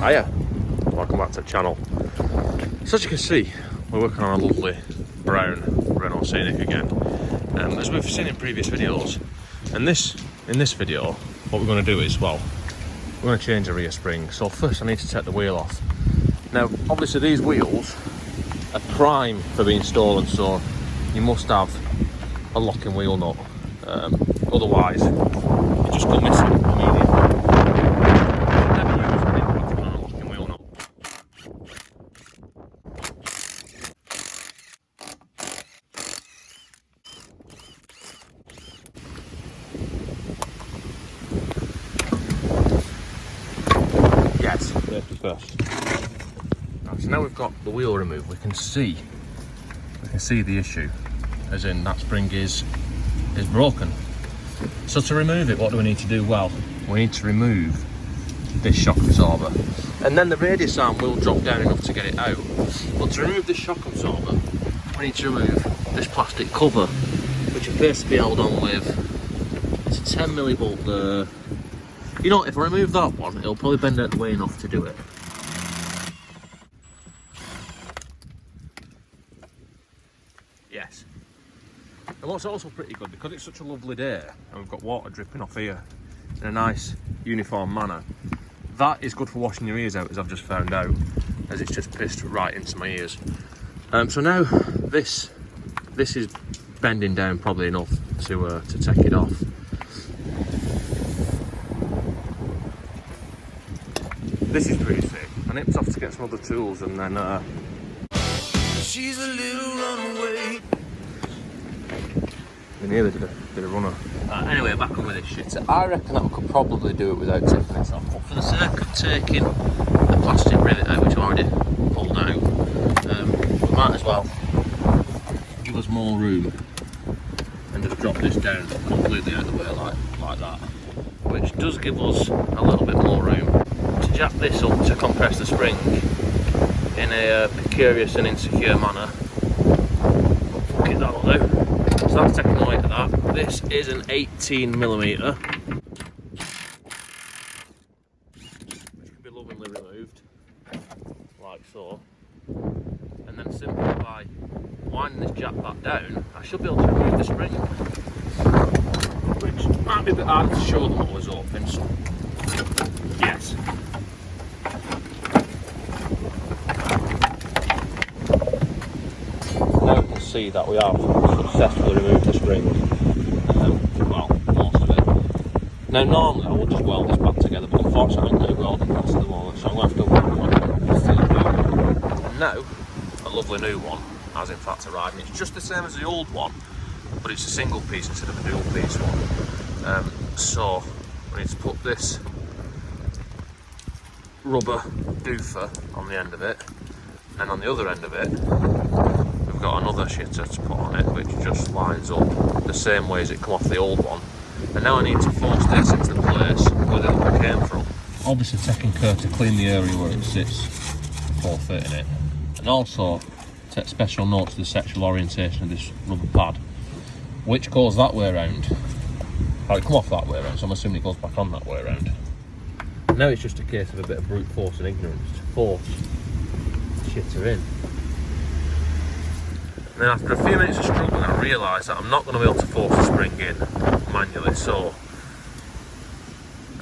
Hiya, welcome back to the channel. So as you can see, we're working on a lovely brown Renault Scenic again, as we've seen in previous videos. And in this video, what we're going to do is, well, we're going to change the rear spring. So first I need to take the wheel off. Now obviously these wheels are prime for being stolen, so you must have a locking wheel nut, otherwise you just go missing immediately. Yes, safety first. So now we've got the wheel removed, we can see the issue, as in that spring is broken. So to remove it, what do we need to do? Well, we need to remove this shock absorber, and then the radius arm will drop down enough to get it out. But to remove this shock absorber, we need to remove this plastic cover, which appears to be held on with, it's a 10 millibolt there. You know, if I remove that one, it'll probably bend out the way enough to do it. Yes. And what's also pretty good, because it's such a lovely day and we've got water dripping off here in a nice uniform manner, that is good for washing your ears out, as I've just found out, as it's just pissed right into my ears. So now this is bending down probably enough to take it off. This is pretty sick. I nipped off to get some other tools and then she's a little runaway. We nearly did a runner. Anyway, back on with this shit. So I reckon that we could probably do it without taking this off. But for the sake of taking the plastic rivet out, which I already pulled out, we might as well give us more room and just drop this down completely out of the way like that. Which does give us a little bit more room to jack this up to compress the spring in a precarious and insecure manner. But fuck it, that'll do. So that's taking the weight of that. This is an 18mm, which can be lovingly removed, like so. And then simply by winding this jack back down, I should be able to remove the spring. Which might be a bit hard to show them what was open, so yes. Now we can see that we have successfully removed the spring, well, most of it. Now normally I would just weld this back together, but unfortunately I'm going to weld the rest of the moment, so I'm going to have to weld one steel boot. And now, a lovely new one has in fact arrived, and it's just the same as the old one, but it's a single piece instead of a dual piece one. So we need to put this rubber doofer on the end of it, and on the other end of it we've got another shitter to put on it, which just lines up the same way as it come off the old one. And now I need to force this into the place where the other one came from. Obviously taking care to clean the area where it sits before fitting it, and also take special note to the sexual orientation of this rubber pad, which goes that way around. It come off that way around, so I'm assuming it goes back on that way around. Now it's just a case of a bit of brute force and ignorance to force shitter in. And then after a few minutes of struggling, I realised that I'm not going to be able to force the spring in manually. So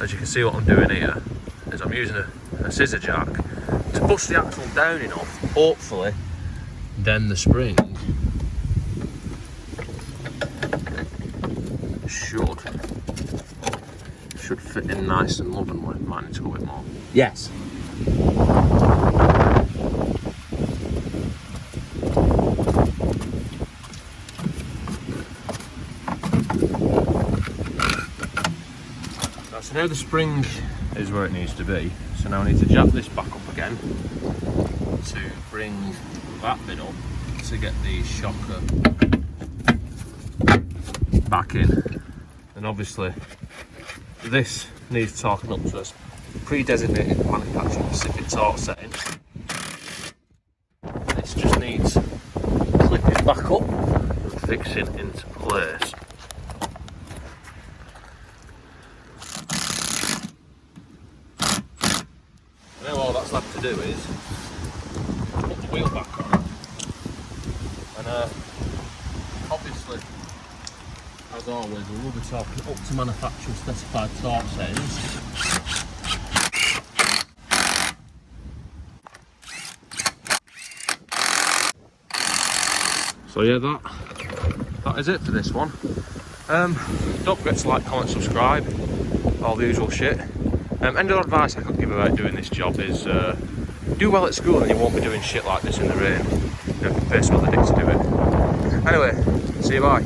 as you can see, what I'm doing here is I'm using a scissor jack to push the axle down enough, hopefully then the spring should fit in nice and lovingly. Might need to go a bit more. Yes. So now the spring is where it needs to be. So now I need to jack this back up again to bring that bit up to get the shocker back in. And obviously this needs torquing up to a pre-designated manufacturer specific torque setting. This just needs clipping back up and fixing into place. Now all do is put the wheel back on, and obviously, as always, we will be talking up to manufacturer specified torque settings. So yeah, that is it for this one. Don't forget to like, comment, subscribe, all the usual shit. Any other advice I could give about doing this job is do well at school and you won't be doing shit like this in the rain. You know, pay some other dicks to do it. Anyway, see you, bye.